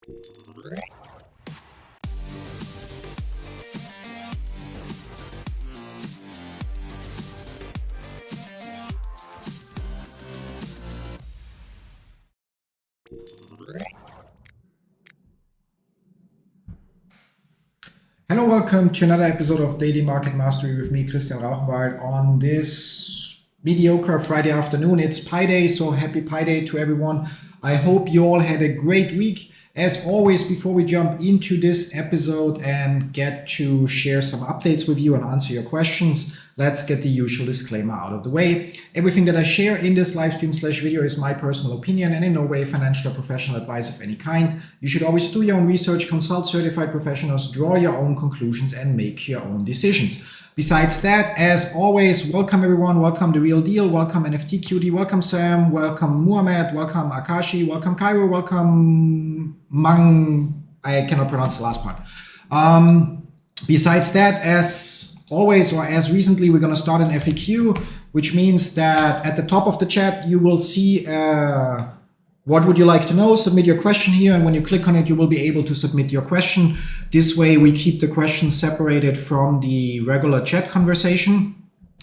Hello, welcome to another episode of Daily Market Mastery with me, Rauchenwald. On this mediocre Friday afternoon, it's Pi Day, so happy Pi Day to everyone. I hope you all had a great week. As always, before we jump into this episode and get to share some updates with you and answer your questions, let's get the usual disclaimer out of the way. Everything that I share in this live stream / video is my personal opinion and in no way financial or professional advice of any kind. You should always do your own research, consult certified professionals, draw your own conclusions, and make your own decisions. Besides that, as always, welcome everyone, welcome The Real Deal, welcome NFT Cutie, welcome Sam, welcome Muhammad, welcome Akashi, welcome Cairo, welcome Mang, I cannot pronounce the last part. Besides that, as always, or as recently, we're going to start an FAQ, which means that at the top of the chat, you will see what would you like to know? Submit your question here, and when you click on it, you will be able to submit your question. This way, we keep the questions separated from the regular chat conversation.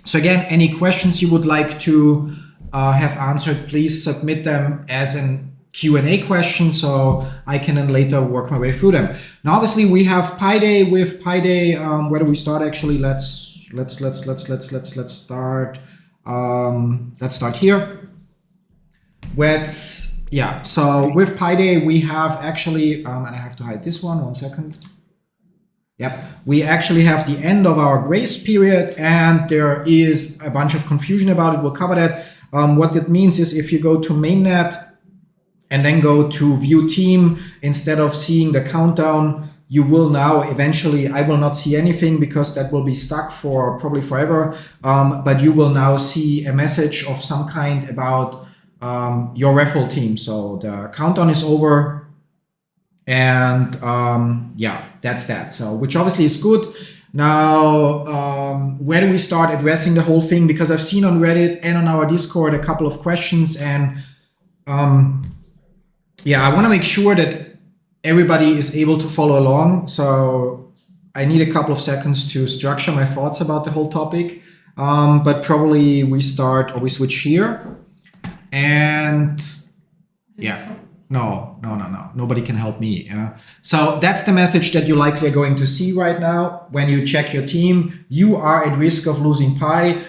So again, any questions you would like to have answered, please submit them as an Q&A question, so I can then later work my way through them. Now, obviously, we have Pi Day. With Pi Day, where do we start? Actually, let's start. Let's start here. So with Pi Day, we have actually, and I have to hide this one second. Yep, we actually have the end of our grace period, and there is a bunch of confusion about it. We'll cover that. What that means is if you go to mainnet and then go to view team, instead of seeing the countdown, you will now eventually, I will not see anything because that will be stuck for probably forever. But you will now see a message of some kind about your referral team. So the countdown is over, and yeah, that's that. So which obviously is good. Now, where do we start addressing the whole thing? Because I've seen on Reddit and on our Discord a couple of questions, and yeah, I want to make sure that everybody is able to follow along. So I need a couple of seconds to structure my thoughts about the whole topic. But probably we start or we switch here. And yeah, no, nobody can help me. So that's the message that you likely are going to see right now. When you check your team, you are at risk of losing Pi.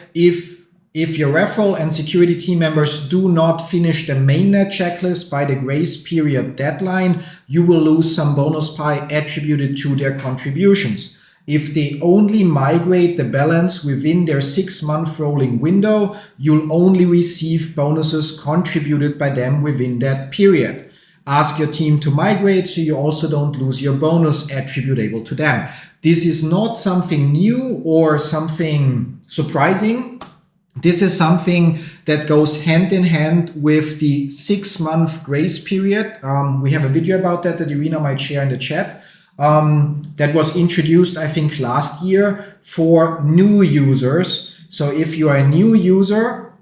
If your referral and security team members do not finish the mainnet checklist by the grace period deadline, you will lose some bonus Pi attributed to their contributions. If they only migrate the balance within their 6-month rolling window, you'll only receive bonuses contributed by them within that period. Ask your team to migrate so you also don't lose your bonus attributable to them. This is not something new or something surprising. This is something that goes hand in hand with the 6-month grace period. We have a video about that Irina might share in the chat. That was introduced, I think, last year for new users. So if you are a new user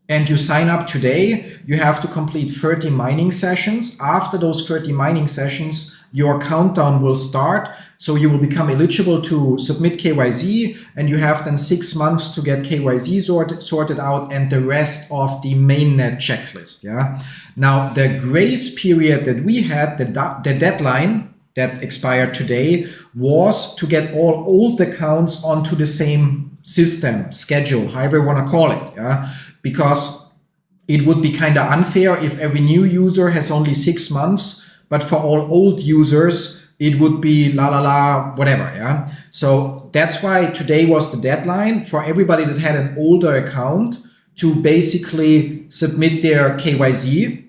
and you sign up today, you have to complete 30 mining sessions. After those 30 mining sessions, your countdown will start. So you will become eligible to submit KYZ, and you have then 6 months to get KYZ sorted out and the rest of the mainnet checklist. Yeah. Now, the grace period that we had, the deadline that expired today, was to get all old accounts onto the same system, schedule, however you want to call it. Yeah? Because it would be kind of unfair if every new user has only 6 months, but for all old users, it would be whatever. Yeah. So that's why today was the deadline for everybody that had an older account to basically submit their KYZ.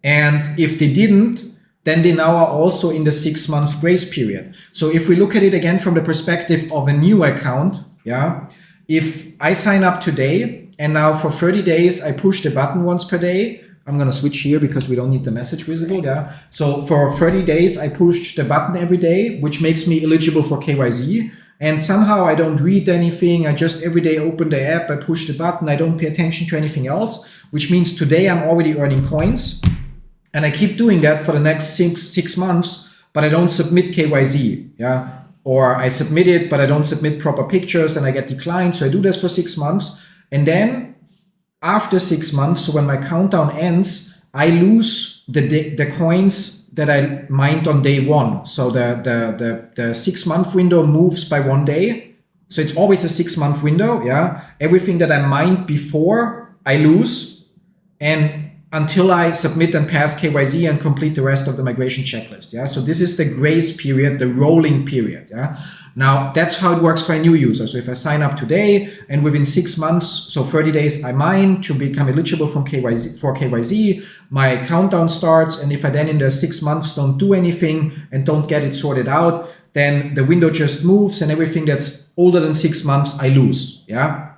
And if they didn't, then they now are also in the 6-month grace period. So if we look at it again from the perspective of a new account, yeah, if I sign up today and now for 30 days I push the button once per day, I'm going to switch here because we don't need the message visible. Yeah. So for 30 days I push the button every day, which makes me eligible for KYZ. And somehow I don't read anything. I just every day open the app, I push the button, I don't pay attention to anything else, which means today I'm already earning coins. and I keep doing that for the next six months, but I don't submit KYZ, yeah, or I submit it, but I don't submit proper pictures and I get declined. So I do this for 6 months, and then after 6 months, so when my countdown ends, I lose the coins that I mined on day one. So the 6 month window moves by 1 day. So it's always a 6 month window, yeah. Everything that I mined before, I lose, and until I submit and pass KYZ and complete the rest of the migration checklist. Yeah, so this is the grace period, the rolling period. Yeah, now that's how it works for a new user. So if I sign up today and within 6 months, so 30 days, I mine to become eligible for KYZ, my countdown starts, and if I then in the 6 months don't do anything and don't get it sorted out, then the window just moves, and everything that's older than 6 months, I lose. Yeah,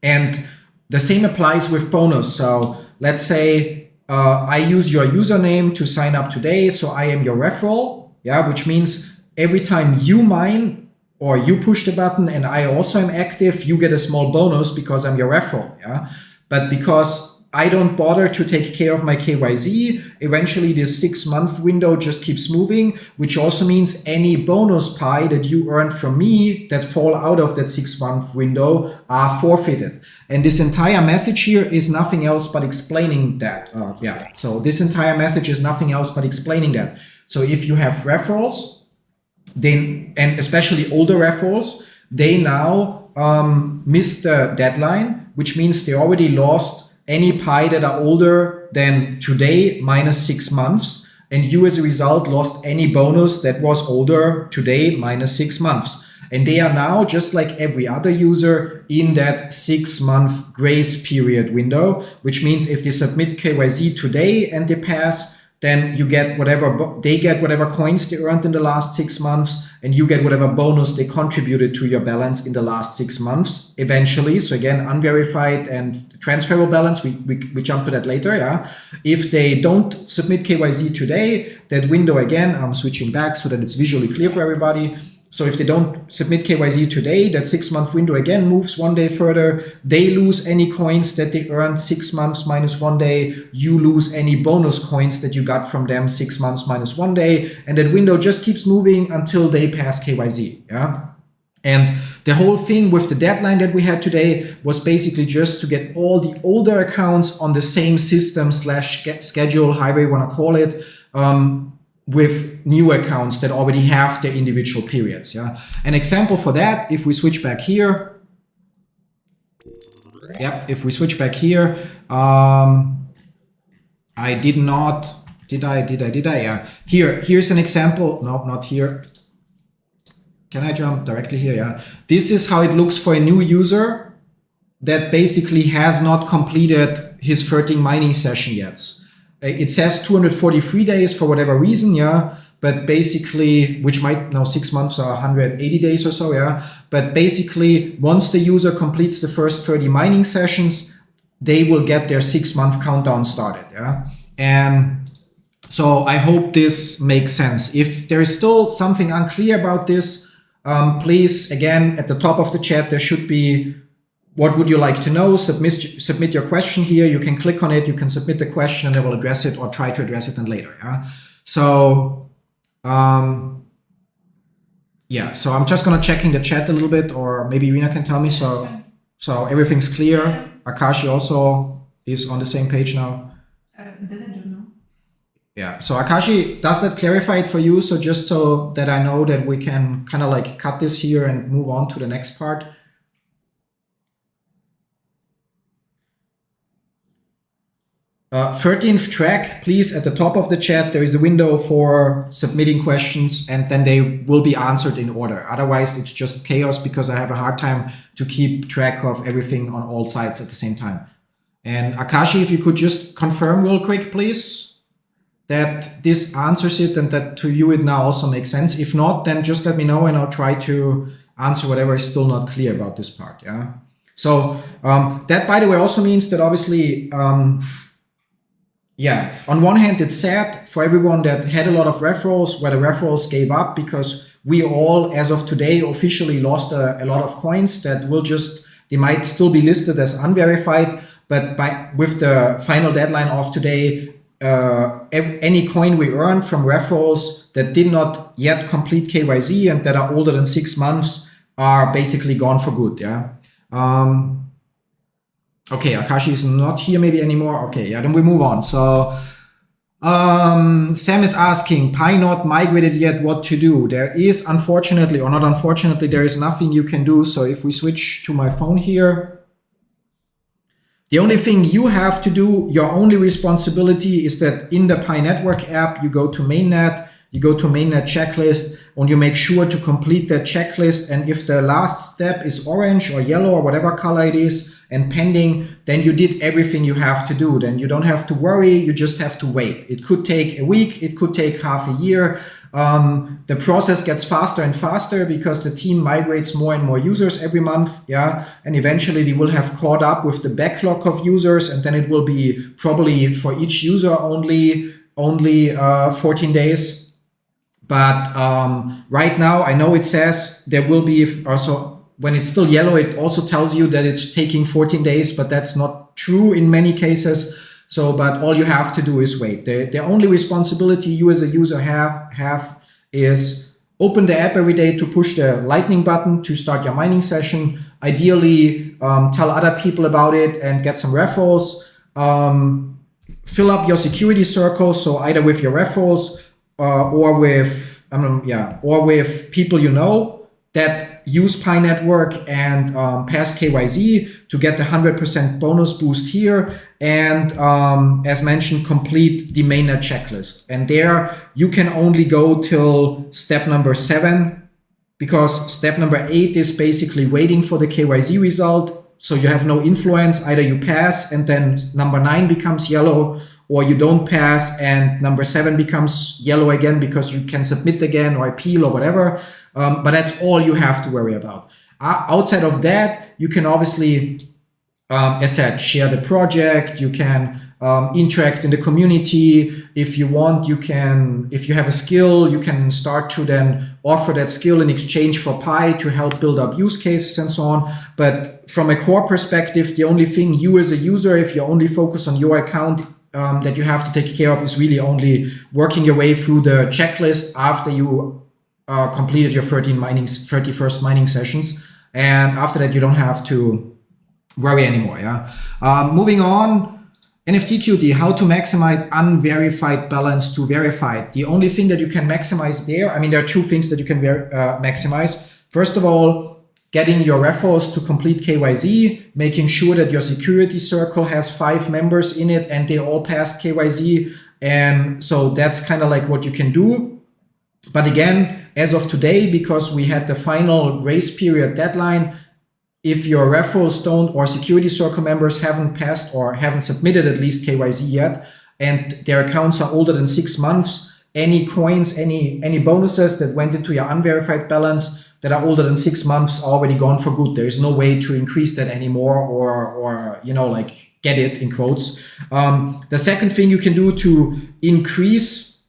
and the same applies with bonus. So let's say I use your username to sign up today, so I am your referral, yeah, which means every time you mine or you push the button and I also am active, you get a small bonus because I'm your referral, yeah. But because I don't bother to take care of my KYZ, eventually this 6 month window just keeps moving, which also means any bonus pie that you earned from me that fall out of that 6 month window are forfeited. And this entire message here is nothing else but explaining that. So this entire message is nothing else but explaining that. So if you have referrals, then, and especially older referrals, they now miss the deadline, which means they already lost any pie that are older than today minus 6 months. And you as a result lost any bonus that was older today minus 6 months. And they are now, just like every other user, in that 6 month grace period window, which means if they submit KYZ today and they pass, then you get whatever, they get whatever coins they earned in the last 6 months, and you get whatever bonus they contributed to your balance in the last 6 months eventually. So again, unverified and transferable balance, we jump to that later, yeah. If they don't submit KYZ today, that window again, I'm switching back so that it's visually clear for everybody. So if they don't submit KYZ today, that 6 month window again moves 1 day further. They lose any coins that they earned 6 months minus 1 day. You lose any bonus coins that you got from them 6 months minus 1 day. And that window just keeps moving until they pass KYZ. Yeah. And the whole thing with the deadline that we had today was basically just to get all the older accounts on the same system / schedule, however you want to call it, with new accounts that already have their individual periods. Yeah. An example for that, if we switch back here, if we switch back here, I did not, did I? Yeah. Here's an example. No, not here. Can I jump directly here? Yeah. This is how it looks for a new user that basically has not completed his 13 mining session yet. It says 243 days for whatever reason, yeah. But basically, which might now 6 months or 180 days or so, yeah. But basically, once the user completes the first 30 mining sessions, they will get their 6 month countdown started, yeah. And so I hope this makes sense. If there is still something unclear about this, please, again, at the top of the chat, there should be, what would you like to know? Submit your question here. You can click on it. You can submit the question and I will address it or try to address it then later. Yeah. So, so I'm just going to check in the chat a little bit, or maybe Rina can tell me. So everything's clear. Akashi also is on the same page now. That I don't know. Yeah. So Akashi, does that clarify it for you? So just so that I know that we can kind of like cut this here and move on to the next part. 13th track, please, at the top of the chat, there is a window for submitting questions and then they will be answered in order. Otherwise, it's just chaos because I have a hard time to keep track of everything on all sides at the same time. And Akashi, if you could just confirm real quick, please, that this answers it and that to you it now also makes sense. If not, then just let me know and I'll try to answer whatever is still not clear about this part. Yeah. So that, by the way, also means that obviously, on one hand, it's sad for everyone that had a lot of referrals where the referrals gave up because we all, as of today, officially lost a lot of coins that will just, they might still be listed as unverified, but with the final deadline of today, any coin we earn from referrals that did not yet complete KYZ and that are older than 6 months are basically gone for good. Yeah. Okay, Akashi is not here maybe anymore. Okay, yeah, then we move on. So Sam is asking, Pi not migrated yet, what to do? There is, unfortunately, or not unfortunately, there is nothing you can do. So if we switch to my phone here, the only thing you have to do, your only responsibility is that in the Pi Network app, you go to mainnet, you go to mainnet checklist, and you make sure to complete that checklist. And if the last step is orange or yellow or whatever color it is and pending, then you did everything you have to do. Then you don't have to worry, you just have to wait. It could take a week, it could take half a year. The process gets faster and faster because the team migrates more and more users every month, yeah, and eventually they will have caught up with the backlog of users, and then it will be probably for each user only 14 days. But right now, I know it says there will be also, when it's still yellow, it also tells you that it's taking 14 days, but that's not true in many cases. So, but all you have to do is wait. The only responsibility you as a user have is open the app every day to push the lightning button to start your mining session. Ideally, tell other people about it and get some referrals. Fill up your security circle. So either with your referrals or with people you know that use Pi Network and pass KYZ to get the 100% bonus boost here. And as mentioned, complete the mainnet checklist. And there you can only go till step number 7, because step number 8 is basically waiting for the KYZ result. So you have no influence. Either you pass and then number 9 becomes yellow, or you don't pass and number 7 becomes yellow again because you can submit again or appeal or whatever. But that's all you have to worry about. Outside of that, you can obviously, as said, share the project. You can interact in the community. If you want, you can, if you have a skill, you can start to then offer that skill in exchange for Pi to help build up use cases and so on. But from a core perspective, the only thing you as a user, if you only focus on your account, that you have to take care of is really only working your way through the checklist after you completed your 31st mining sessions. And after that, you don't have to worry anymore. Yeah. Moving on, NFTQT, how to maximize unverified balance to verified. The only thing that you can maximize there, I mean, there are 2 things that you can maximize. First of all, getting your referrals to complete KYZ, making sure that your security circle has 5 members in it and they all passed KYZ. And so that's kind of like what you can do. But again, as of today, because we had the final grace period deadline, if your referrals don't, or security circle members haven't passed or haven't submitted at least KYZ yet, and their accounts are older than 6 months, any coins, any bonuses that went into your unverified balance that are older than 6 months are already gone for good. There is no way to increase that anymore or you know, like get it in quotes. The second thing you can do to increase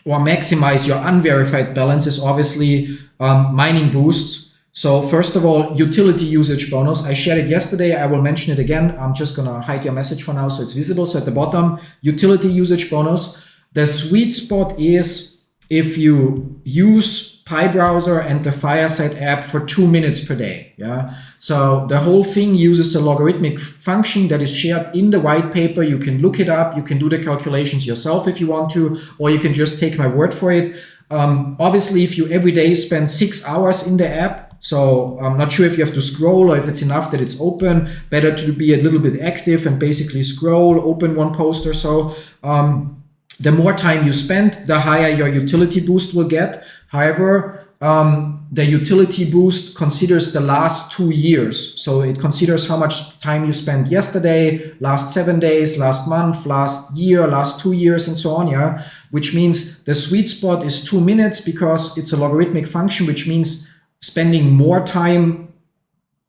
or maximize your unverified balance is obviously mining boosts. So first of all, utility usage bonus. I shared it yesterday. I will mention it again. I'm just going to hide your message for now so it's visible. So at the bottom, utility usage bonus. The sweet spot is if you use Pi browser and the Fireside app for 2 minutes per day. Yeah. So the whole thing uses a logarithmic function that is shared in the white paper. You can look it up. You can do the calculations yourself if you want to, or you can just take my word for it. Obviously, if you every day spend 6 hours in the app, so I'm not sure if you have to scroll or if it's enough that it's open, better to be a little bit active and basically scroll, open one post or so. The more time you spend, the higher your utility boost will get. However, the utility boost considers the last 2 years. So it considers how much time you spent yesterday, last 7 days, last month, last year, last 2 years, and so on. Yeah, which means the sweet spot is 2 minutes because it's a logarithmic function, which means spending more time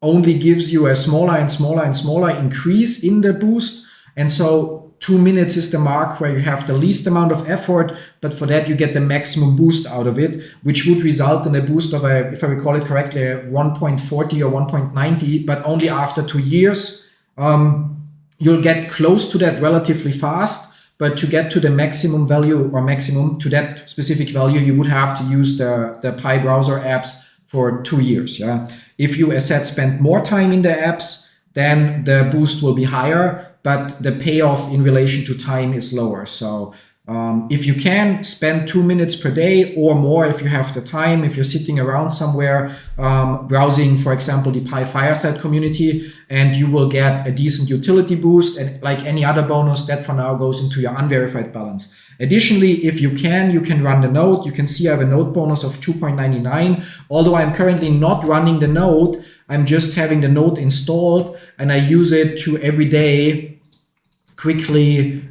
only gives you a smaller and smaller and smaller increase in the boost. And so 2 minutes is the mark where you have the least amount of effort, but for that you get the maximum boost out of it, which would result in a boost of if I recall it correctly, 1.40 or 1.90, but only after 2 years. You'll get close to that relatively fast, but to get to the maximum value or maximum to that specific value, you would have to use the Pi browser apps for 2 years. Yeah. If you, as said, spend more time in the apps, then the boost will be higher, but the payoff in relation to time is lower. So if you can spend 2 minutes per day or more, if you have the time, if you're sitting around somewhere browsing, for example, the Pi Fireside community, and you will get a decent utility boost, and like any other bonus, that for now goes into your unverified balance. Additionally, if you can run the node. You can see I have a node bonus of 2.99. Although I'm currently not running the node, I'm just having the node installed, and I use it to every day quickly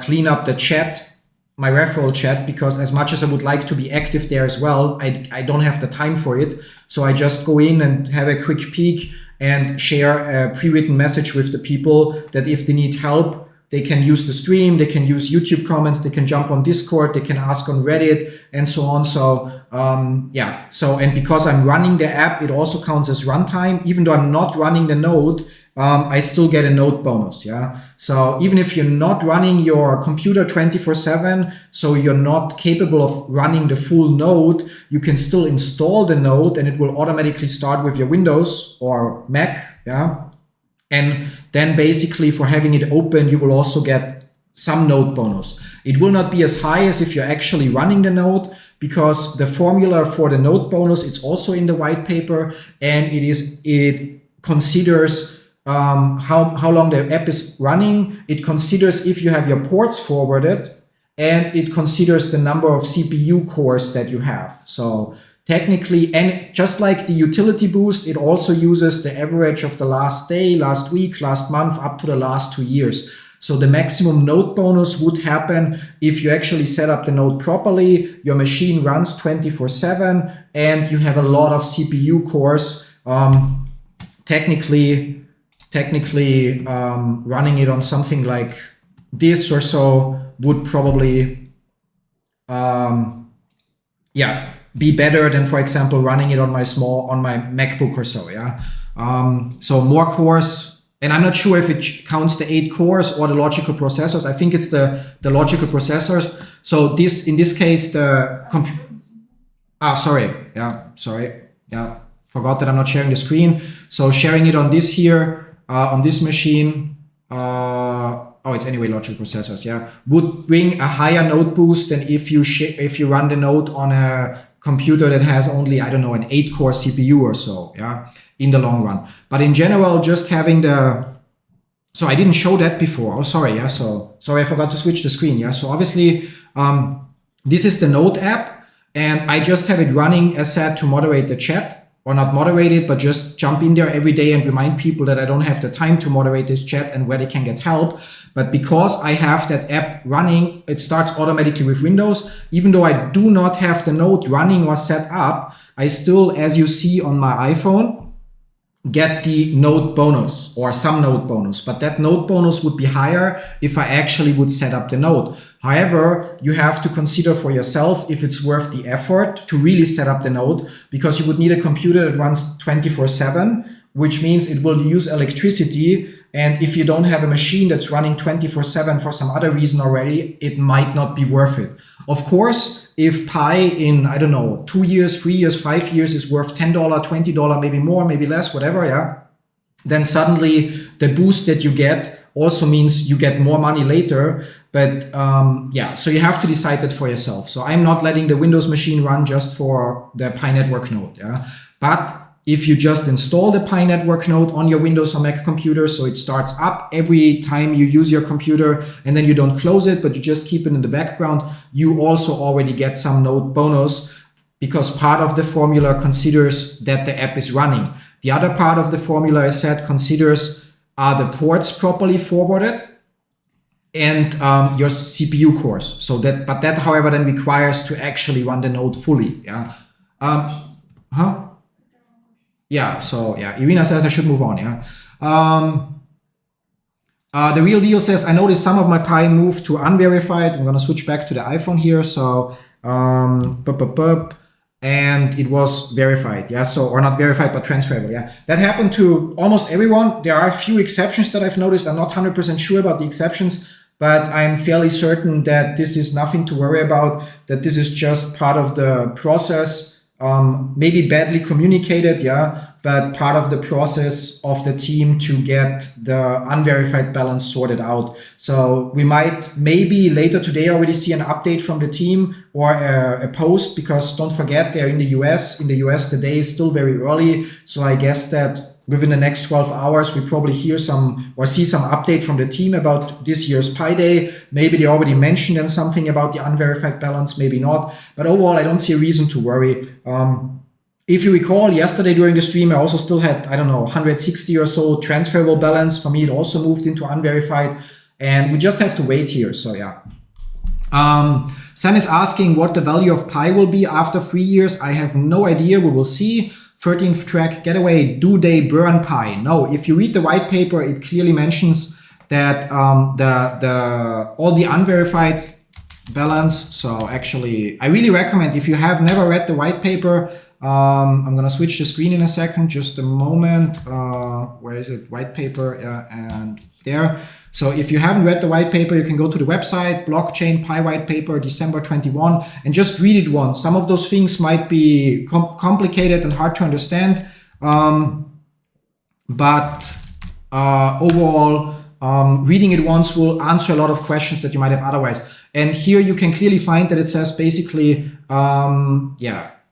clean up the chat, my referral chat, because as much as I would like to be active there as well, I don't have the time for it. So I just go in and have a quick peek and share a pre-written message with the people that if they need help, they can use the stream, they can use YouTube comments, they can jump on Discord, they can ask on Reddit, and so on. So yeah, so, and because I'm running the app, it also counts as runtime. Even though I'm not running the node, I still get a node bonus. Yeah. So even if you're not running your computer 24/7, so you're not capable of running the full node, you can still install the node, and it will automatically start with your Windows or Mac. Yeah. And then basically for having it open, you will also get some node bonus. It will not be as high as if you're actually running the node, because the formula for the node bonus, it's also in the white paper, and it considers how long the app is running. It considers if you have your ports forwarded, and it considers the number of CPU cores that you have. So technically, and just like the utility boost, it also uses the average of the last day, last week, last month, up to the last 2 years. So the maximum node bonus would happen if you actually set up the node properly, your machine runs 24/7, and you have a lot of CPU cores. Technically, running it on something like this or so would probably, be better than, for example, running it on my MacBook or so. Yeah. So more cores. And I'm not sure if it counts the 8 cores or the logical processors. I think it's the logical processors. So in this case, forgot that I'm not sharing the screen. So sharing it on this here, on this machine, it's anyway logical processors, yeah, would bring a higher node boost than if you run the node on a computer that has only, I don't know, an 8-core CPU or so, yeah, in the long run. But in general, just having so I didn't show that before. Oh, sorry, yeah. So sorry, I forgot to switch the screen, yeah. So obviously, this is the Node app, and I just have it running as said to moderate the chat, or not moderate it, but just jump in there every day and remind people that I don't have the time to moderate this chat and where they can get help. But because I have that app running, it starts automatically with Windows. Even though I do not have the node running or set up, I still, as you see on my iPhone, get the node bonus or some node bonus. But that node bonus would be higher if I actually would set up the node. However, you have to consider for yourself if it's worth the effort to really set up the node, because you would need a computer that runs 24/7, which means it will use electricity. And if you don't have a machine that's running 24/7 for some other reason already, it might not be worth it. Of course, if Pi in, I don't know, 2 years, 3 years, 5 years is worth $10, $20, maybe more, maybe less, whatever, yeah, then suddenly the boost that you get also means you get more money later. But so you have to decide that for yourself. So I'm not letting the Windows machine run just for the Pi Network node, yeah. But if you just install the Pi Network node on your Windows or Mac computer, so it starts up every time you use your computer, and then you don't close it, but you just keep it in the background, you also already get some node bonus, because part of the formula considers that the app is running. The other part of the formula, I said, considers are the ports properly forwarded and your CPU cores. So but that, however, then requires to actually run the node fully. Yeah. Yeah, so yeah, Irina says I should move on, yeah. The Real Deal says, I noticed some of my Pi moved to unverified. I'm gonna switch back to the iPhone here. So, and it was verified, yeah. So, or not verified, but transferable, yeah. That happened to almost everyone. There are a few exceptions that I've noticed. I'm not 100% sure about the exceptions. but I'm fairly certain that this is nothing to worry about, that this is just part of the process, maybe badly communicated, yeah, but part of the process of the team to get the unverified balance sorted out. So we might maybe later today already see an update from the team or a post, because don't forget, they're in the US. In the US, the day is still very early. So I guess that within the next 12 hours, we probably hear some or see some update from the team about this year's Pi Day. Maybe they already mentioned then something about the unverified balance, maybe not. But overall, I don't see a reason to worry. If you recall, yesterday during the stream, I also still had, I don't know, 160 or so transferable balance. For me, it also moved into unverified. And we just have to wait here. So yeah. Sam is asking what the value of Pi will be after 3 years. I have no idea. We will see. 13th track, getaway, do they burn Pi? No, if you read the white paper, it clearly mentions that all the unverified balance. So actually, I really recommend, if you have never read the white paper, I'm going to switch the screen in a second, just a moment. Where is it? White paper, and there. So if you haven't read the white paper, you can go to the website, blockchain Pi white paper, December 21, and just read it once. Some of those things might be complicated and hard to understand. But overall, reading it once will answer a lot of questions that you might have otherwise. And here you can clearly find that it says basically,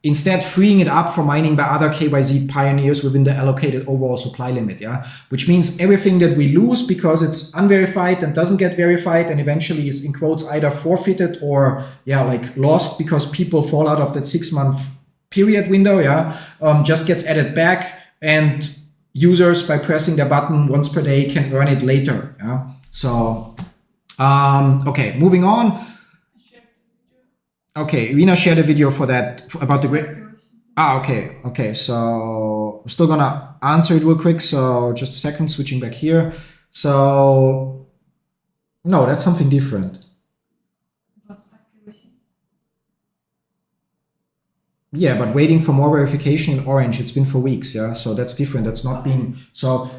instead freeing it up for mining by other KYZ pioneers within the allocated overall supply limit, yeah? Which means everything that we lose because it's unverified and doesn't get verified and eventually is in quotes either forfeited or lost because people fall out of that 6-month period window, yeah? Just gets added back, and users by pressing the button once per day can earn it later, yeah? So, okay, moving on. Okay, Irina shared a video for that, about the great. Okay. So I'm still gonna answer it real quick. So just a second, switching back here. So no, that's something different. Yeah, but waiting for more verification in orange. It's been for weeks. Yeah, so that's different. That's not being so.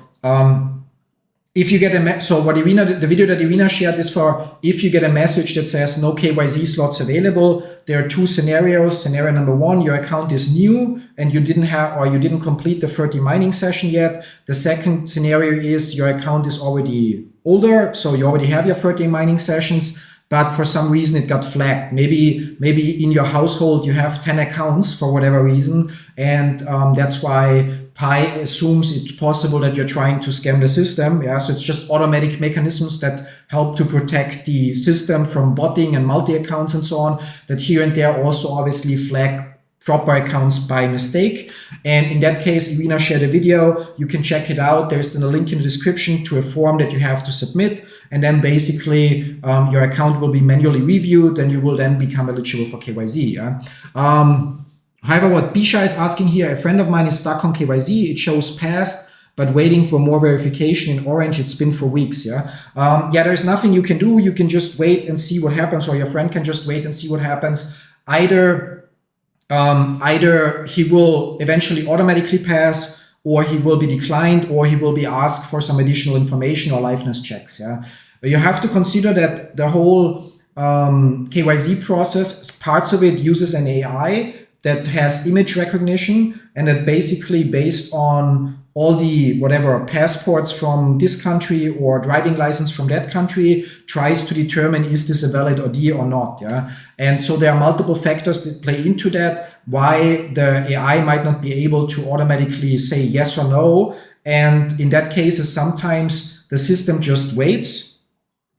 If you get so what the video that Irina shared is for if you get a message that says no KYZ slots available, there are two scenarios. Scenario number one, your account is new and you didn't complete the 30 mining session yet. The second scenario is your account is already older, so you already have your 30 mining sessions, but for some reason it got flagged. Maybe in your household you have 10 accounts for whatever reason, and that's why Pi assumes it's possible that you're trying to scam the system. Yeah, so it's just automatic mechanisms that help to protect the system from botting and multi-accounts and so on, that here and there also obviously flag proper accounts by mistake. And in that case, Irina shared a video. You can check it out. There's then a link in the description to a form that you have to submit. And then basically your account will be manually reviewed and you will then become eligible for KYZ. Yeah? However, what Bisha is asking here, a friend of mine is stuck on KYZ. It shows passed, but waiting for more verification in orange. It's been for weeks. Yeah. There's nothing you can do. You can just wait and see what happens, or your friend can just wait and see what happens. Either he will eventually automatically pass, or he will be declined, or he will be asked for some additional information or liveness checks. Yeah. But you have to consider that the whole KYZ process, parts of it uses an AI that has image recognition, and that basically based on all the passports from this country or driving license from that country tries to determine is this a valid ID or not. Yeah. And so there are multiple factors that play into that, why the AI might not be able to automatically say yes or no. And in that case, sometimes the system just waits,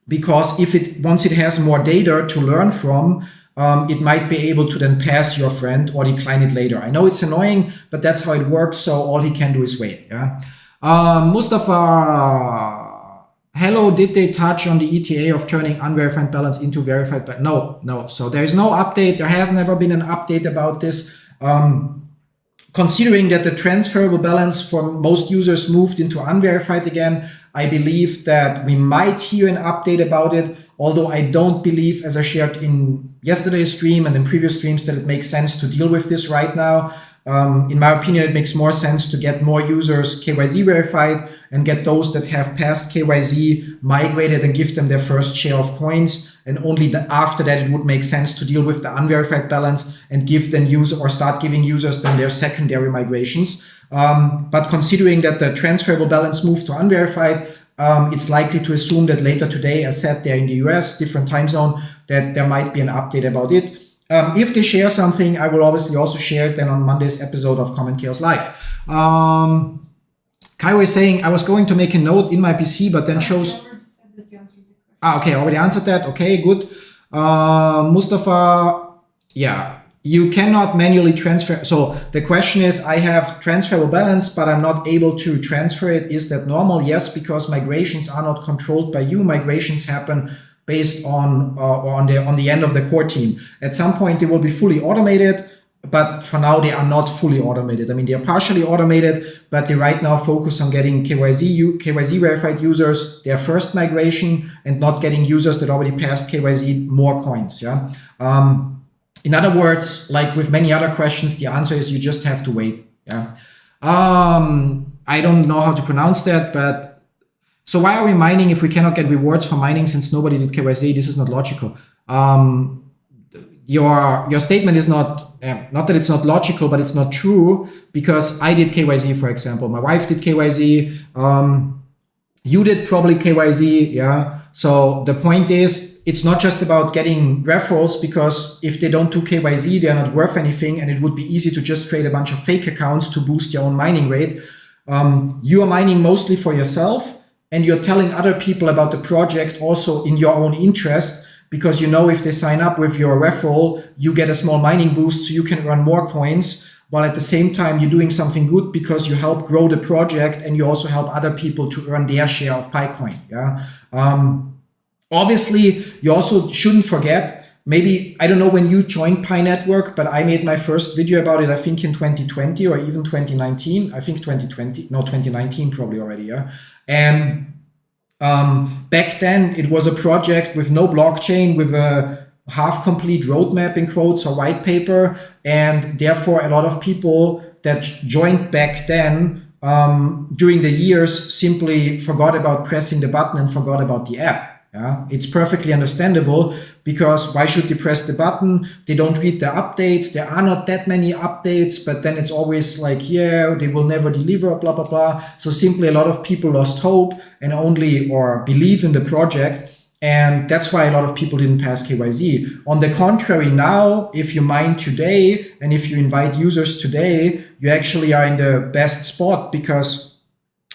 because once it has more data to learn from, it might be able to then pass your friend or decline it later. I know it's annoying, but that's how it works. So all he can do is wait. Yeah. Mustafa, hello. Did they touch on the ETA of turning unverified balance into verified? But no. So there is no update. There has never been an update about this. Considering that the transferable balance for most users moved into unverified again, I believe that we might hear an update about it. Although I don't believe, as I shared in yesterday's stream and in previous streams, that it makes sense to deal with this right now. In my opinion, it makes more sense to get more users KYC verified and get those that have passed KYC migrated and give them their first share of coins. And only after that, it would make sense to deal with the unverified balance and give then start giving users then their secondary migrations. But considering that the transferable balance moved to unverified, it's likely to assume that later today, as said, they're in the US, different time zone, that there might be an update about it. If they share something, I will obviously also share it then on Monday's episode of Common Chaos Live. Cairo is saying, I was going to make a note in my PC, but then shows... okay, I already answered that. Okay, good. Mustafa, yeah, you cannot manually transfer. So the question is, I have transferable balance, but I'm not able to transfer it. Is that normal? Yes, because migrations are not controlled by you. Migrations happen based on the end of the core team. At some point, they will be fully automated, but for now, they are not fully automated. I mean, they are partially automated, but they right now focus on getting KYC verified users, their first migration, and not getting users that already passed KYC more coins. Yeah. In other words, like with many other questions, the answer is you just have to wait. Yeah. I don't know how to pronounce that, but so why are we mining if we cannot get rewards for mining since nobody did KYC? This is not logical. Your statement is not that it's not logical, but it's not true, because I did KYC, for example. My wife did KYC. You did probably KYC. Yeah. So the point is, it's not just about getting referrals, because if they don't do KYC, they're not worth anything. And it would be easy to just create a bunch of fake accounts to boost your own mining rate. You are mining mostly for yourself, and you're telling other people about the project also in your own interest, because you know if they sign up with your referral, you get a small mining boost so you can earn more coins, while at the same time you're doing something good because you help grow the project and you also help other people to earn their share of PiCoin. Yeah. Obviously, you also shouldn't forget, maybe, I don't know when you joined Pi Network, but I made my first video about it, I think in 2020 or even 2019. I think 2019 probably already, yeah. And back then it was a project with no blockchain, with a half-complete roadmap in quotes or white paper. And therefore, a lot of people that joined back then during the years simply forgot about pressing the button and forgot about the app. Yeah, it's perfectly understandable, because why should they press the button? They don't read the updates. There are not that many updates, but then it's always like, yeah, they will never deliver, blah, blah, blah. So simply a lot of people lost hope and believe in the project. And that's why a lot of people didn't pass KYC. On the contrary, now, if you mine today and if you invite users today, you actually are in the best spot, because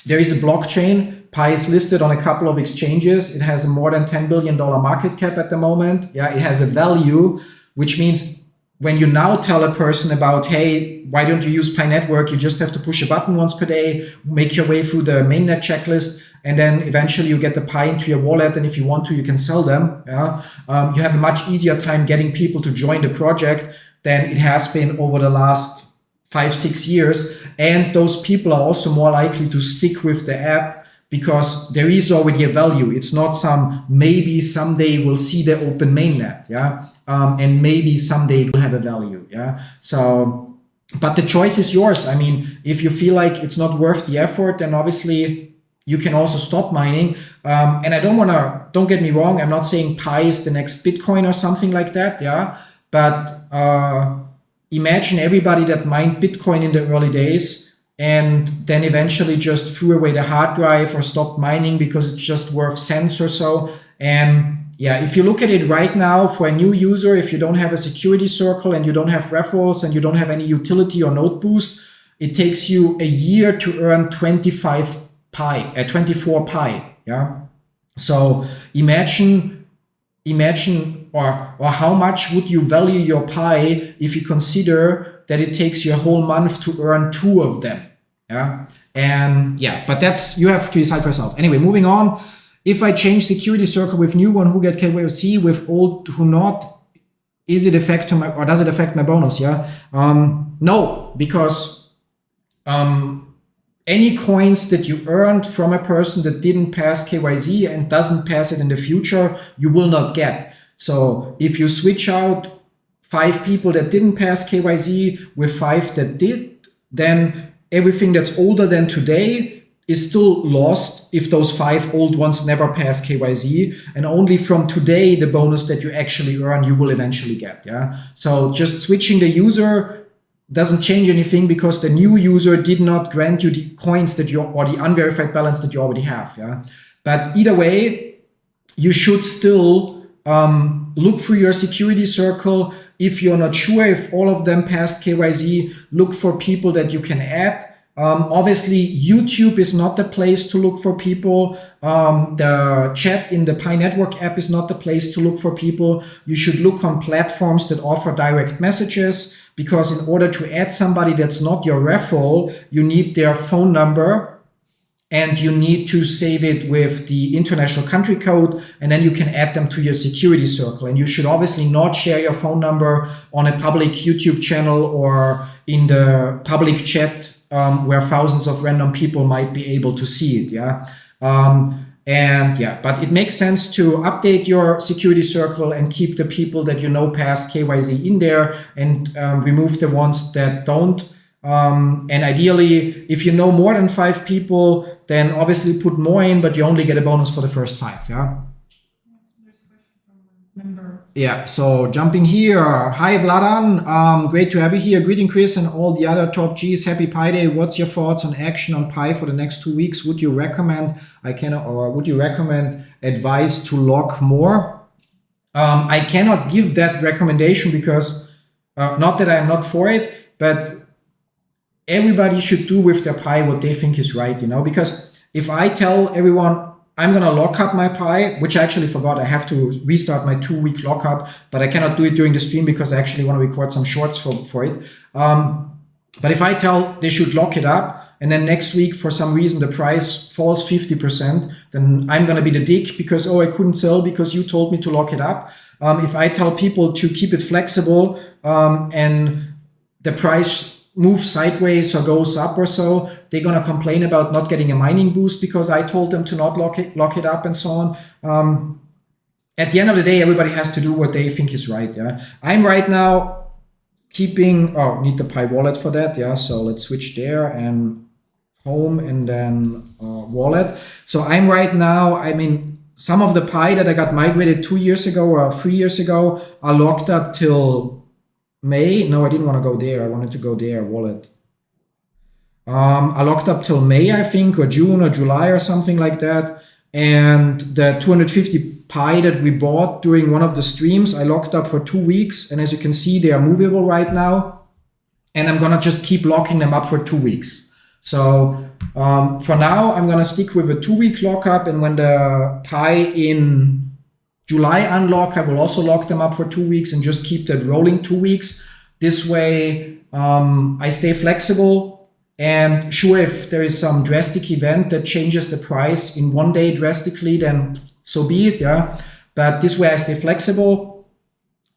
there is a blockchain. Pi is listed on a couple of exchanges. It has a more than $10 billion market cap at the moment. Yeah, it has a value, which means when you now tell a person about, hey, why don't you use Pi Network? You just have to push a button once per day, make your way through the mainnet checklist, and then eventually you get the Pi into your wallet. And if you want to, you can sell them. Yeah, you have a much easier time getting people to join the project than it has been over the last 5-6 years. And those people are also more likely to stick with the app, because there is already a value. It's not maybe someday we'll see the open mainnet, yeah, and maybe someday it will have a value, yeah. So, but the choice is yours. I mean, if you feel like it's not worth the effort, then obviously you can also stop mining. And I don't get me wrong, I'm not saying Pi is the next Bitcoin or something like that, yeah. But imagine everybody that mined Bitcoin in the early days, and then eventually just threw away the hard drive or stopped mining because it's just worth cents or so. And yeah, if you look at it right now for a new user, if you don't have a security circle and you don't have referrals and you don't have any utility or node boost, it takes you a year to earn 24 Pi. Yeah. So imagine or how much would you value your Pi if you consider that it takes you a whole month to earn 2 of them. Yeah. And yeah, but you have to decide for yourself. Anyway, moving on. If I change security circle with new one who get KYC, with old who not, does it affect my bonus? Yeah. No, because any coins that you earned from a person that didn't pass KYC and doesn't pass it in the future, you will not get. So if you switch out 5 people that didn't pass KYZ with 5 that did, then everything that's older than today is still lost if those 5 old ones never pass KYZ, and only from today the bonus that you actually earn you will eventually get. Yeah. So just switching the user doesn't change anything because the new user did not grant you the coins that you or the unverified balance that you already have. Yeah. But either way, you should still look through your security circle. If you're not sure if all of them passed KYZ, look for people that you can add. Obviously, YouTube is not the place to look for people. The chat in the Pi Network app is not the place to look for people. You should look on platforms that offer direct messages, because in order to add somebody that's not your referral, you need their phone number and you need to save it with the international country code, and then you can add them to your security circle. And you should obviously not share your phone number on a public YouTube channel or in the public chat where thousands of random people might be able to see it. Yeah. But it makes sense to update your security circle and keep the people that you know pass KYZ in there, and remove the ones that don't. And ideally, if you know more than 5 people, then obviously put more in, but you only get a bonus for the first 5. Yeah. There's a question from a member. Yeah. So jumping here. Hi Vladan. Great to have you here. Greeting Chris and all the other top Gs. Happy Pi Day. What's your thoughts on action on Pi for the next 2 weeks? Would you recommend advice to lock more? I cannot give that recommendation because not that I'm not for it, but everybody should do with their Pi what they think is right, because if I tell everyone I'm going to lock up my Pi, which I actually forgot, I have to restart my 2-week lockup, but I cannot do it during the stream because I actually want to record some shorts for it. But if I tell they should lock it up, and then next week for some reason the price falls 50%, then I'm going to be the dick because, I couldn't sell because you told me to lock it up. If I tell people to keep it flexible and the price moves sideways or goes up or so, they're going to complain about not getting a mining boost because I told them to not lock it up and so on. At the end of the day, everybody has to do what they think is right. Yeah, I'm right now keeping, need the Pi wallet for that. Yeah, so let's switch there and home and then wallet. So I'm right now, some of the Pi that I got migrated 2 years ago or 3 years ago are locked up till May. No, I didn't want to go there. I wanted to go there, wallet. I locked up till May, I think, or June or July or something like that. And the 250 Pi that we bought during one of the streams, I locked up for 2 weeks. And as you can see, they are movable right now. And I'm going to just keep locking them up for 2 weeks. So for now, I'm going to stick with a 2-week lockup. And when the Pi in July unlock, I will also lock them up for 2 weeks and just keep that rolling 2 weeks. This way, I stay flexible, and sure, if there is some drastic event that changes the price in 1 day drastically, then so be it. Yeah. But this way I stay flexible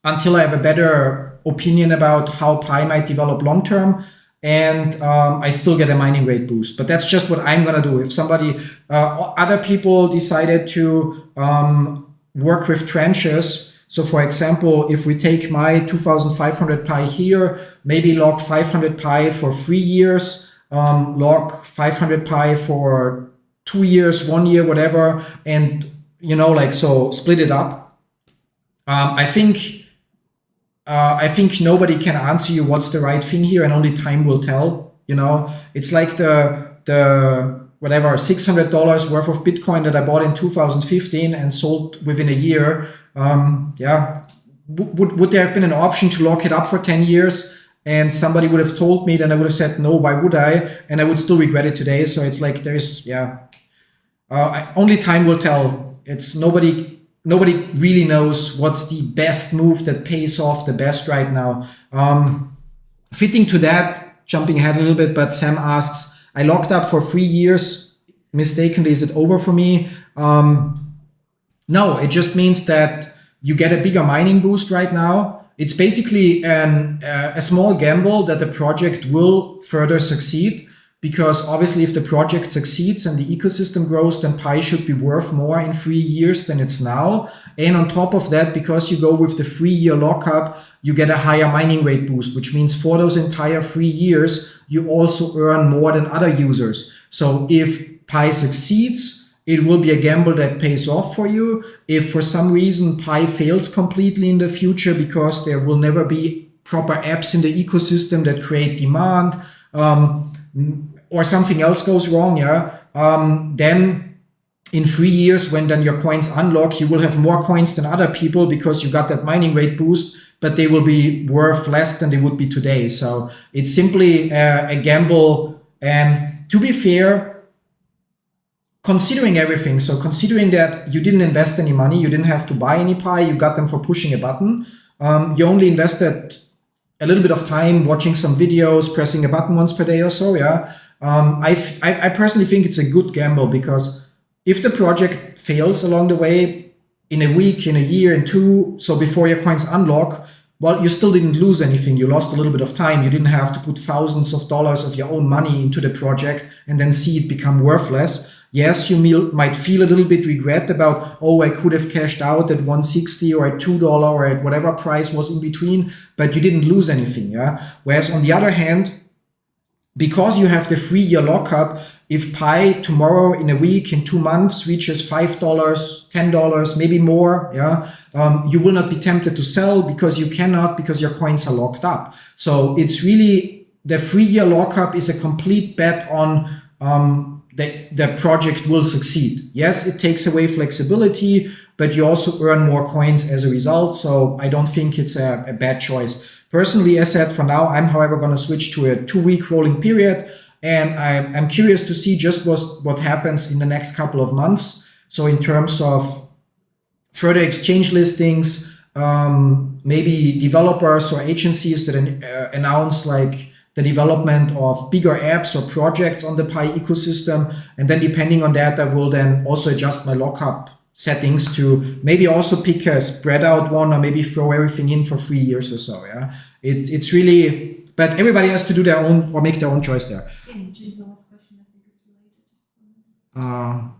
until I have a better opinion about how Pi might develop long term. And I still get a mining rate boost, but that's just what I'm going to do. If somebody, other people decided to, work with tranches. So for example, if we take my 2,500 Pi here, maybe lock 500 Pi for 3 years, lock 500 Pi for 2 years, 1 year, whatever. And, so split it up. I think nobody can answer you what's the right thing here, and only time will tell. It's like the whatever, $600 worth of Bitcoin that I bought in 2015 and sold within a year. Would there have been an option to lock it up for 10 years and somebody would have told me, then I would have said, no, why would I? And I would still regret it today. So it's like only time will tell. It's nobody really knows what's the best move that pays off the best right now. Fitting to that, jumping ahead a little bit, but Sam asks, I locked up for 3 years. Mistakenly, is it over for me? No, it just means that you get a bigger mining boost right now. It's basically a small gamble that the project will further succeed. because obviously if the project succeeds and the ecosystem grows, then Pi should be worth more in 3 years than it's now. And on top of that, because you go with the 3-year lockup, you get a higher mining rate boost, which means for those entire 3 years, you also earn more than other users. So if Pi succeeds, it will be a gamble that pays off for you. If for some reason Pi fails completely in the future because there will never be proper apps in the ecosystem that create demand, or something else goes wrong, then in 3 years, when then your coins unlock, you will have more coins than other people because you got that mining rate boost, but they will be worth less than they would be today. So it's simply a gamble. And to be fair, considering everything, so considering that you didn't invest any money, you didn't have to buy any Pi, you got them for pushing a button, you only invested a little bit of time watching some videos, pressing a button once per day or so, I personally think it's a good gamble, because if the project fails along the way in a week, in a year, in 2, so before your coins unlock, well, you still didn't lose anything. You lost a little bit of time. You didn't have to put thousands of dollars of your own money into the project and then see it become worthless. Yes, you might feel a little bit regret about, oh, I could have cashed out at $1.60 or at $2 or at whatever price was in between, but you didn't lose anything, Whereas on the other hand, because you have the 3-year lockup, if Pi tomorrow, in a week, in 2 months reaches $5, $10, maybe more, you will not be tempted to sell because you cannot, because your coins are locked up. So it's really, the 3-year lockup is a complete bet on the project will succeed. Yes, it takes away flexibility, but you also earn more coins as a result. So I don't think it's a bad choice. Personally, as said, for now, I'm however going to switch to a 2-week rolling period. And I'm curious to see just what happens in the next couple of months. So in terms of further exchange listings, maybe developers or agencies that announce like the development of bigger apps or projects on the Pi ecosystem. And then depending on that, I will then also adjust my lockup settings to maybe also pick a spread out one, or maybe throw everything in for 3 years or so. It's really, but everybody has to do their own or make their own choice there. The last question, I think, is related.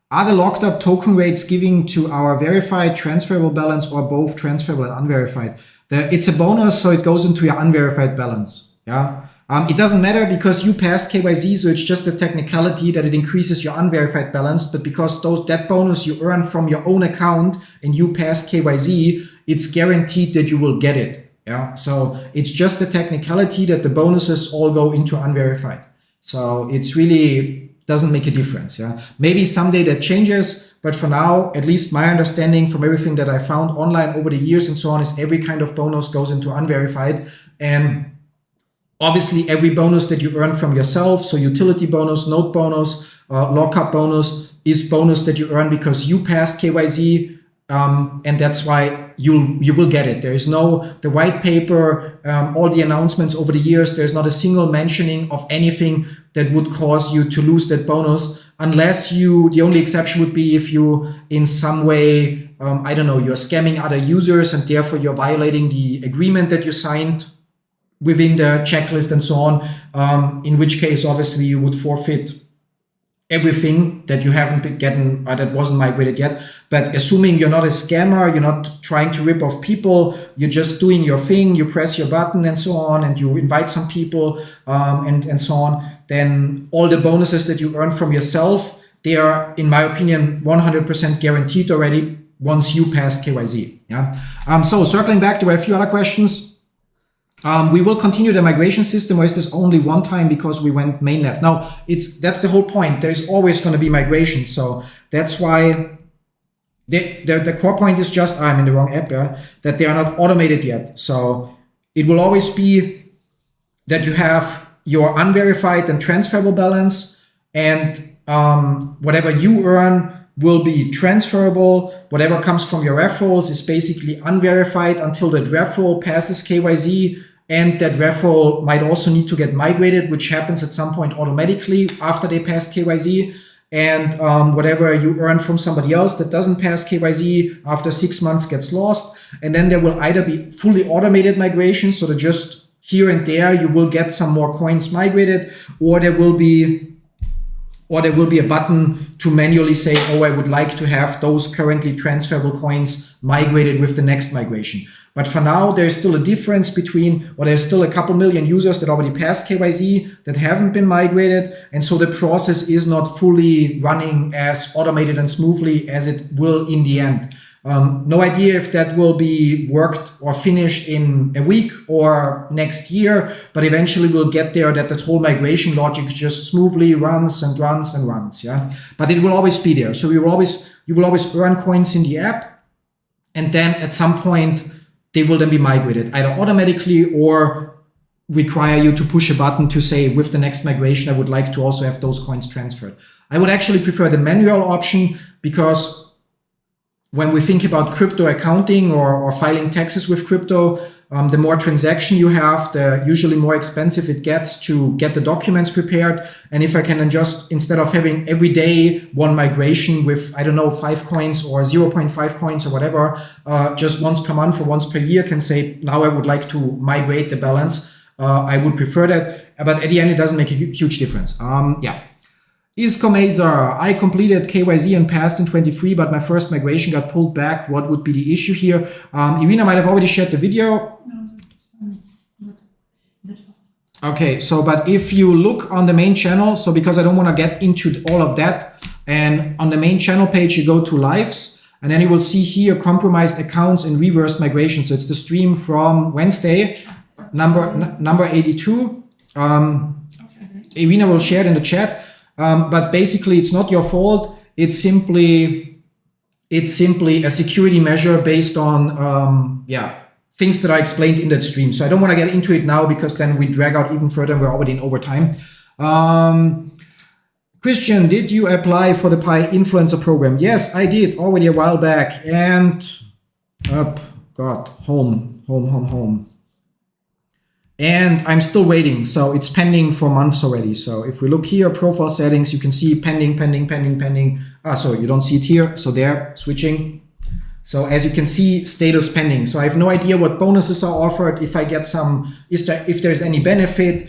Are the locked up token rates giving to our verified transferable balance, or both transferable and unverified? It's a bonus, so it goes into your unverified balance. It doesn't matter because you passed KYC, so it's just a technicality that it increases your unverified balance. But because that bonus you earn from your own account and you passed KYC, it's guaranteed that you will get it. So it's just a technicality that the bonuses all go into unverified. So it's really doesn't make a difference. Maybe someday that changes, but for now, at least my understanding from everything that I found online over the years and so on, is every kind of bonus goes into unverified. And obviously every bonus that you earn from yourself, so utility bonus, note bonus, lockup bonus, is bonus that you earn because you passed KYC. And that's why you will get it. There is the white paper, all the announcements over the years, there's not a single mentioning of anything that would cause you to lose that bonus, unless the only exception would be if you in some way, you're scamming other users and therefore you're violating the agreement that you signed within the checklist and so on, in which case, obviously, you would forfeit everything that you haven't been getting or that wasn't migrated yet. But assuming you're not a scammer, you're not trying to rip off people, you're just doing your thing, you press your button and so on, and you invite some people and so on, then all the bonuses that you earn from yourself, they are, in my opinion, 100% guaranteed already once you pass KYC. So circling back, there were a few other questions. We will continue the migration system, or is this only one time because we went mainnet? No, that's the whole point. There's always going to be migration. So that's why the core point is just, I'm in the wrong app, that they are not automated yet. So it will always be that you have your unverified and transferable balance, and whatever you earn will be transferable. Whatever comes from your referrals is basically unverified until that referral passes KYC. And that referral might also need to get migrated, which happens at some point automatically after they pass KYC. And whatever you earn from somebody else that doesn't pass KYC after 6 months gets lost. And then there will either be fully automated migration, so that just here and there you will get some more coins migrated, or there will be a button to manually say, oh, I would like to have those currently transferable coins migrated with the next migration. But for now, there's still a difference between, or there's still a couple million users that already passed KYC that haven't been migrated. And so the process is not fully running as automated and smoothly as it will in the end. No idea if that will be worked or finished in a week or next year, but eventually we'll get there that whole migration logic just smoothly runs and runs and runs. Yeah, but it will always be there. So you will always earn coins in the app, and then at some point they will then be migrated either automatically or require you to push a button to say, with the next migration, I would like to also have those coins transferred. I would actually prefer the manual option, because when we think about crypto accounting or filing taxes with crypto, the more transaction you have, the usually more expensive it gets to get the documents prepared. And if I can then just, instead of having every day one migration with, I don't know, 5 coins or 0.5 coins or whatever, just once per month or once per year, can say, now I would like to migrate the balance. I would prefer that. But at the end, it doesn't make a huge difference. Yeah. Isco Mazer, I completed KYC and passed in 23, but my first migration got pulled back. What would be the issue here? Irina might have already shared the video. Not fast. Okay, so, but if you look on the main channel, so because I don't want to get into all of that, and on the main channel page, you go to lives, and then you will see here compromised accounts and reversed migration. So it's the stream from Wednesday, number 82. Irina will share it in the chat. But basically, it's not your fault. It's simply a security measure based on things that I explained in that stream. So I don't want to get into it now, because then we drag out even further and we're already in overtime. Christian, did you apply for the Pi influencer program? Yes, I did already a while back. And home. And I'm still waiting. So it's pending for months already. So if we look here, profile settings, you can see pending. So you don't see it here. So there, switching. So as you can see, status pending. So I have no idea what bonuses are offered, if I get some, if there's any benefit.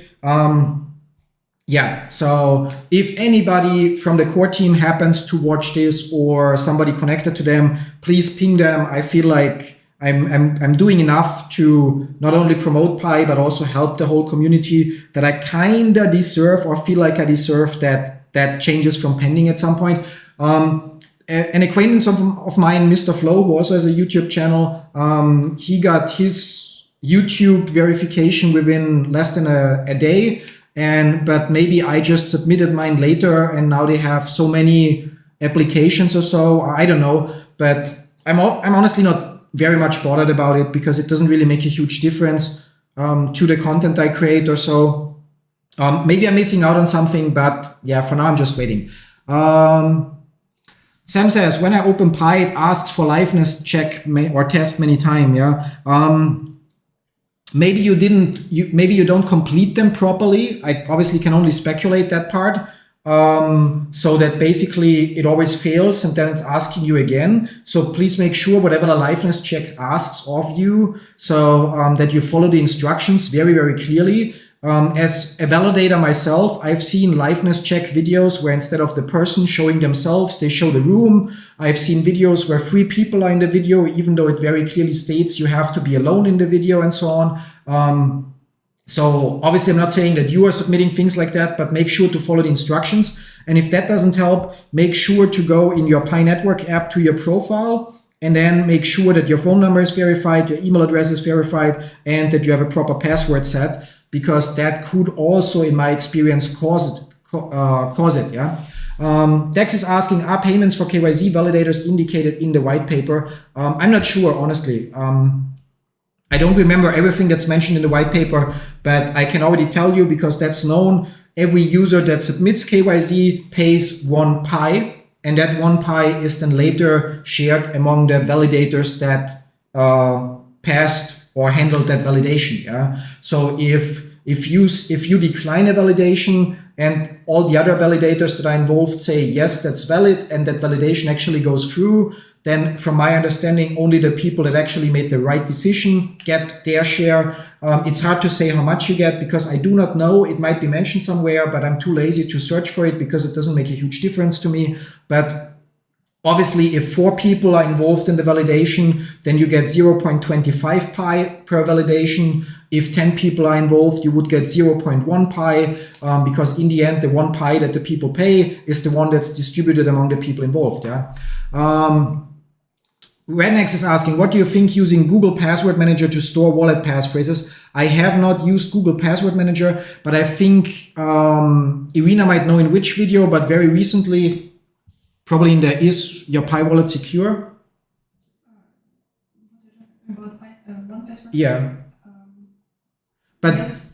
So if anybody from the core team happens to watch this, or somebody connected to them, please ping them. I feel like I'm doing enough to not only promote Pi, but also help the whole community, that I kind of deserve, or feel like I deserve, that changes from pending at some point. An acquaintance of mine, Mr. Flo, who also has a YouTube channel, he got his YouTube verification within less than a day. But maybe I just submitted mine later, and now they have so many applications or so. I don't know, but I'm honestly not very much bothered about it, because it doesn't really make a huge difference to the content I create or so. Maybe I'm missing out on something, but yeah, for now I'm just waiting. Sam says, when I open Pi, it asks for liveness check or test many times. Yeah. Maybe you don't complete them properly. I obviously can only speculate that part. So that basically it always fails, and then it's asking you again. So please make sure whatever the liveness check asks of you, so that you follow the instructions very, very clearly. As a validator myself, I've seen liveness check videos where instead of the person showing themselves, they show the room. I've seen videos where 3 people are in the video, even though it very clearly states you have to be alone in the video, and so on. So obviously I'm not saying that you are submitting things like that, but make sure to follow the instructions. And if that doesn't help, make sure to go in your Pi Network app to your profile, and then make sure that your phone number is verified, your email address is verified, and that you have a proper password set, because that could also, in my experience, cause it. Yeah. Dex is asking, are payments for KYC validators indicated in the white paper? I'm not sure, honestly. I don't remember everything that's mentioned in the white paper, but I can already tell you, because that's known, every user that submits KYC pays 1 Pi, and that 1 Pi is then later shared among the validators that passed or handled that validation. Yeah. So if you decline a validation and all the other validators that are involved say yes, that's valid, and that validation actually goes through, then from my understanding, only the people that actually made the right decision get their share. It's hard to say how much you get because I do not know. It might be mentioned somewhere, but I'm too lazy to search for it because it doesn't make a huge difference to me. But obviously, if 4 people are involved in the validation, then you get 0.25 pi per validation. If 10 people are involved, you would get 0.1 pi because in the end, the 1 pi that the people pay is the one that's distributed among the people involved. Yeah. Rednex is asking, what do you think using Google Password Manager to store wallet passphrases? I have not used Google Password Manager, but I think Irina might know in which video, but very recently, probably in the Is Your Pi Wallet Secure? About one password? Yeah. But Yes.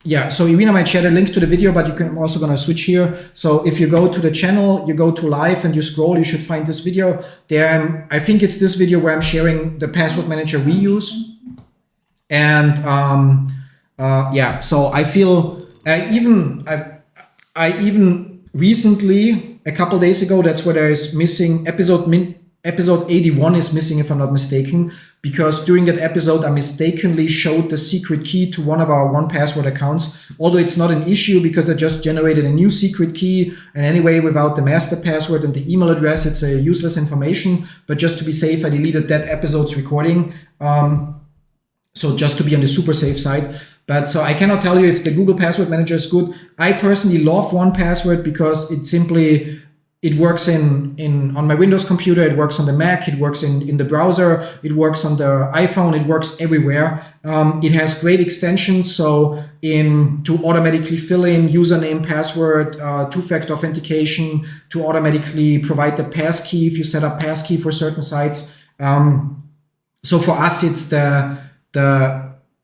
yeah, so Irina might share the link to the video, but you can also gonna switch here. So if you go to the channel, you go to live and you scroll, you should find this video. There, I think it's this video where I'm sharing the password manager we use. And yeah, so I feel I even recently, a couple days ago, that's where there is missing episode 81 is missing, if I'm not mistaken, because during that episode, I mistakenly showed the secret key to one of our 1Password accounts, although it's not an issue because I just generated a new secret key. And anyway, without the master password and the email address, it's a useless information. But just to be safe, I deleted that episode's recording. So just to be on the super safe side. But so I cannot tell you if the Google Password Manager is good. I personally love 1Password because it works on my Windows computer, it works on the Mac, it works in the browser, it works on the iPhone, it works everywhere. It has great extensions, so to automatically fill in username, password, two-factor authentication, to automatically provide the passkey if you set up passkey for certain sites. So for us, it's the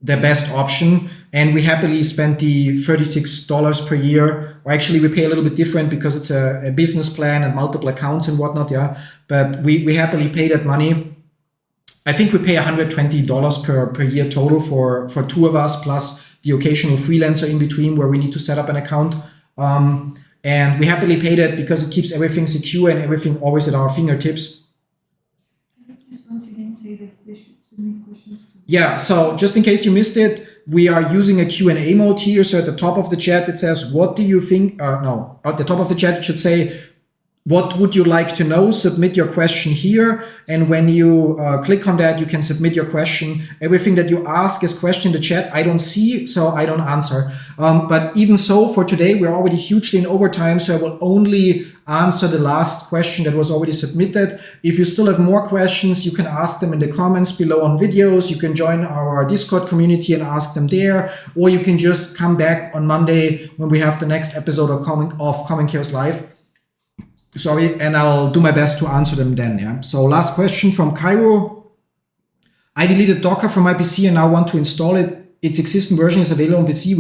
best option. And we happily spent the $36 per year, or actually we pay a little bit different because it's a business plan and multiple accounts and whatnot, yeah. But we happily pay that money. I think we pay $120 per year total for 2 of us, plus the occasional freelancer in between where we need to set up an account. And we happily pay that because it keeps everything secure and everything always at our fingertips. Can you just once again say that they should submit questions? Yeah, so just in case you missed it, we are using a Q&A mode here. So at the top of the chat, it says, what do you think? No, at the top of the chat, it should say, what would you like to know? Submit your question here. And when you click on that, you can submit your question. Everything that you ask is question in the chat. I don't see, so I don't answer. But even so, for today, we're already hugely in overtime. So I will only answer the last question that was already submitted. If you still have more questions, you can ask them in the comments below on videos. You can join our Discord community and ask them there. Or you can just come back on Monday when we have the next episode of Common Chaos Live. Sorry, and I'll do my best to answer them then, yeah. So last question from Cairo. I deleted Docker from my PC and now want to install it. Its existing version is available on PC,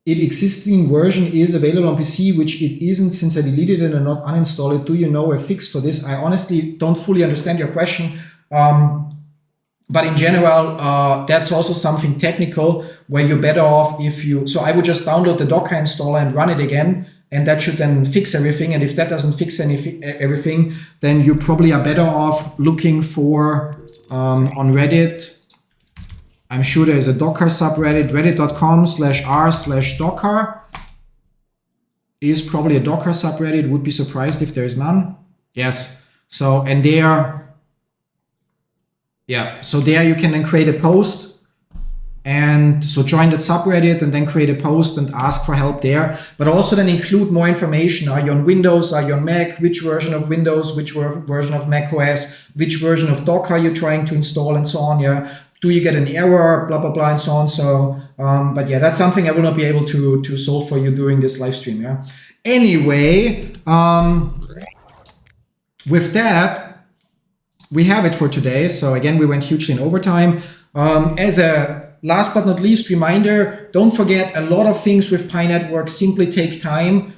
Its existing version is available on PC, which it isn't since I deleted it and not uninstalled it. Do you know a fix for this? I honestly don't fully understand your question. But in general, that's also something technical where you're better off so I would just download the Docker installer and run it again. And that should then fix everything. And if that doesn't fix everything, then you probably are better off looking for on Reddit. I'm sure there's a Docker subreddit, reddit.com/r/Docker is probably a Docker subreddit. Would be surprised if there is none. Yes. So, and there you can then create a post. And so join that subreddit and then create a post and ask for help there, but also then include more information. Are you on Windows? Are you on Mac? Which version of Windows? Which version of Mac OS? Which version of Docker are you trying to install and so on? Yeah. Do you get an error? Blah, blah, blah, and so on. So, but yeah, that's something I will not be able to solve for you during this live stream. Yeah. Anyway, with that, we have it for today. So again, we went hugely in overtime. As a last but not least reminder, don't forget a lot of things with Pi Network simply take time.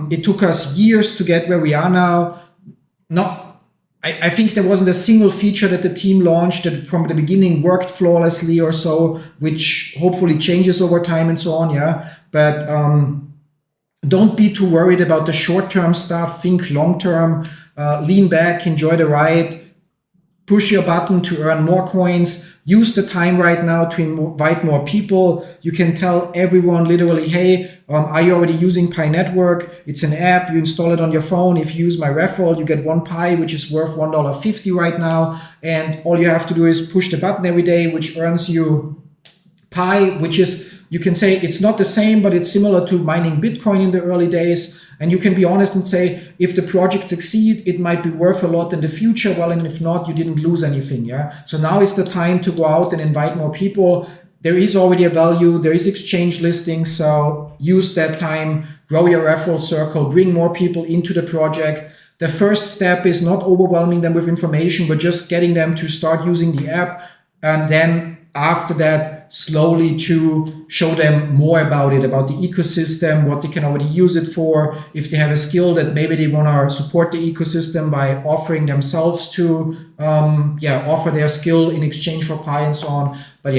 It took us years to get where we are now. I think there wasn't a single feature that the team launched that from the beginning worked flawlessly or so, which hopefully changes over time and so on, yeah. But don't be too worried about the short-term stuff. Think long-term. lean back, enjoy the ride, push your button to earn more coins, use the time right now to invite more people. You can tell everyone literally, hey, are you already using Pi Network? It's an app, you install it on your phone. If you use my referral, you get 1 Pi, which is worth $1.50 right now. And all you have to do is push the button every day, which earns you Pi, which is, you can say it's not the same, but it's similar to mining Bitcoin in the early days. And you can be honest and say, if the project succeeds, it might be worth a lot in the future. Well, and if not, you didn't lose anything. Yeah. So now is the time to go out and invite more people. There is already a value. There is exchange listings. So use that time, grow your referral circle, bring more people into the project. The first step is not overwhelming them with information, but just getting them to start using the app. And then after that, slowly to show them more about it, about the ecosystem, what they can already use it for. If they have a skill that maybe they want to support the ecosystem by offering themselves to offer their skill in exchange for Pi and so on. But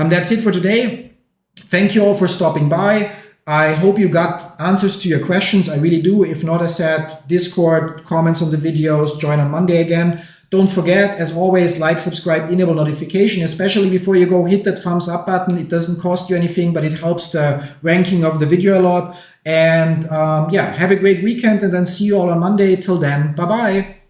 that's it for today. Thank you all for stopping by. I hope you got answers to your questions. I really do. If not, I said Discord, comments on the videos, join on Monday again. Don't forget, as always, like, subscribe, enable notification, especially before you go, hit that thumbs up button. It doesn't cost you anything, but it helps the ranking of the video a lot. And have a great weekend, and then see you all on Monday. Till then, bye-bye.